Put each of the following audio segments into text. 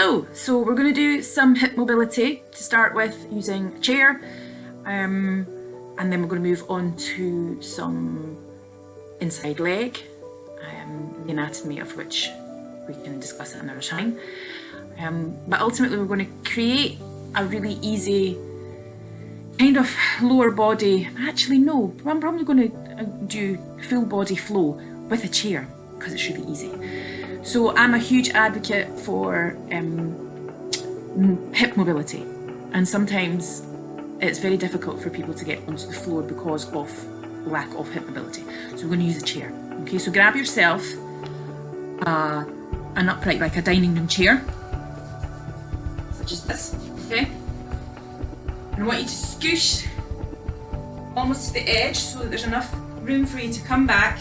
Hello, so we're going to do some hip mobility to start with using a chair, and then we're going to move on to some inside leg, the anatomy of which we can discuss at another time. But ultimately we're going to create a really easy kind of lower body, actually no, I'm probably going to do full body flow with a chair because it's really easy. So I'm a huge advocate for hip mobility, and sometimes it's very difficult for people to get onto the floor because of lack of hip mobility. So we're going to use a chair. Okay, so grab yourself an upright, like a dining room chair, such as this, okay? And I want you to scoosh almost to the edge so that there's enough room for you to come back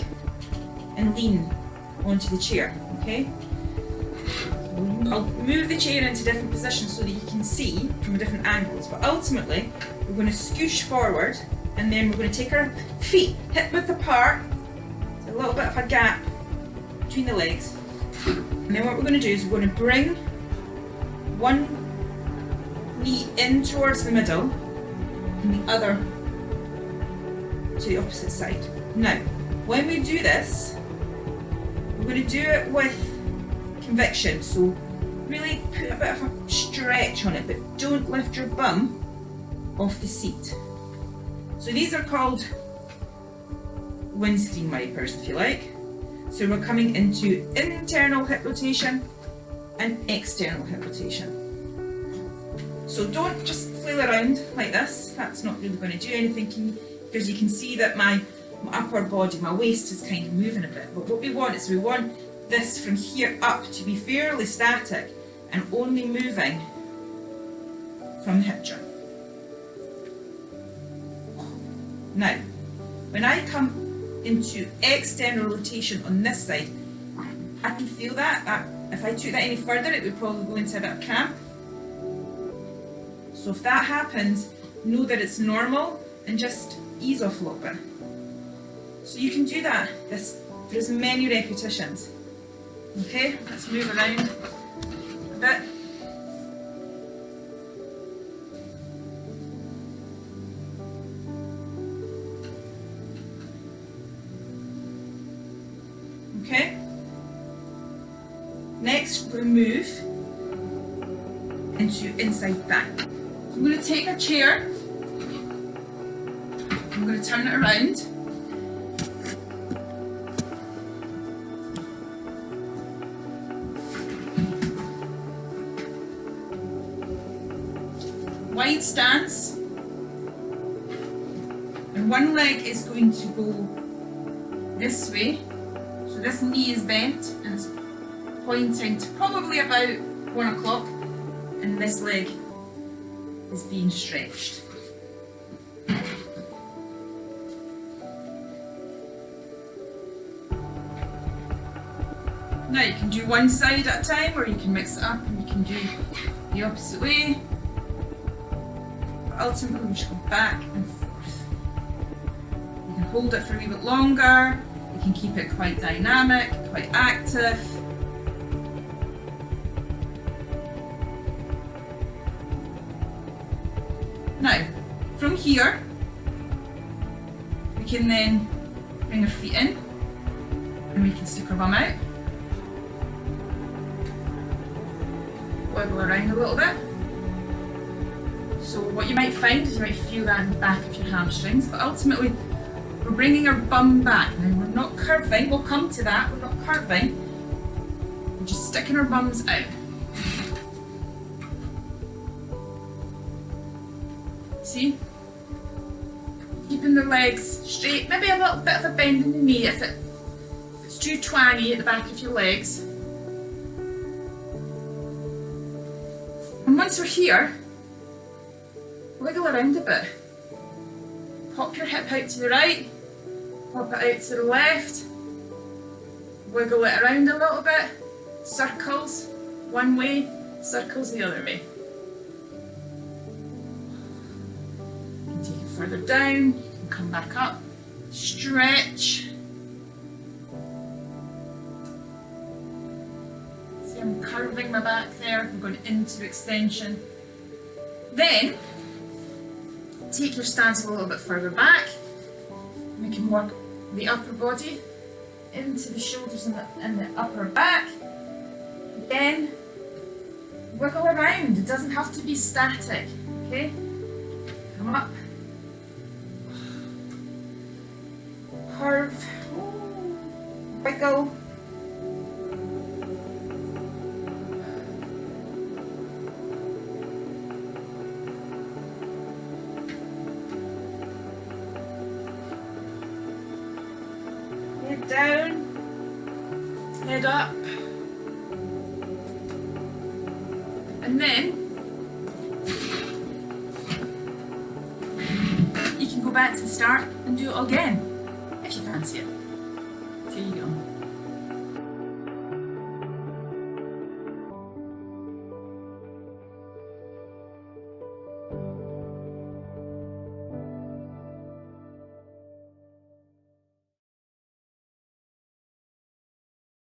and lean onto the chair, okay? I'll move the chair into different positions so that you can see from different angles, but ultimately we're going to scoosh forward and then we're going to take our feet hip width apart, so a little bit of a gap between the legs, and then what we're going to do is we're going to bring one knee in towards the middle and the other to the opposite side. Now, when we do this, we're going to do it with conviction, so really put a bit of a stretch on it, but don't lift your bum off the seat. So these are called windscreen wipers, if you like. So we're coming into internal hip rotation and external hip rotation. So don't just flail around like this, that's not really going to do anything, because you can see that my upper body, my waist is kind of moving a bit. But what we want is we want this from here up to be fairly static and only moving from the hip joint. Now, when I come into external rotation on this side, I can feel that if I took that any further, it would probably go into a bit of cramp. So if that happens, know that it's normal and just ease off a little bit. So you can do that for as many repetitions. Okay, let's move around a bit. Okay, next we're going to move into inside back. So I'm going to take a chair, I'm going to turn it around. Wide stance, and one leg is going to go this way, so this knee is bent and it's pointing to probably about 1 o'clock, and this leg is being stretched. Now you can do one side at a time, or you can mix it up and you can do the opposite way. Ultimately, we just go back and forth. You can hold it for a wee bit longer, you can keep it quite dynamic, quite active. Now, from here, we can then bring our feet in and we can stick our bum out. Wiggle around a little bit. So what you might find is you might feel that in the back of your hamstrings, but ultimately we're bringing our bum back. Now we're not curving, we'll come to that, we're not curving, we're just sticking our bums out. See? Keeping the legs straight, maybe a little bit of a bend in the knee if it's too twangy at the back of your legs. And once we're here, wiggle around a bit. Pop your hip out to the right, pop it out to the left, wiggle it around a little bit, circles one way, circles the other way. You can take it further down, you can come back up, stretch. See, I'm curving my back there. I'm going into extension. Then, take your stance a little bit further back. We can work the upper body into the shoulders and the upper back. Again, wiggle around. It doesn't have to be static. Okay? Come up. Curve. Wiggle. Head down, head up, and then you can go back to the start and do it again if you fancy it. There you go.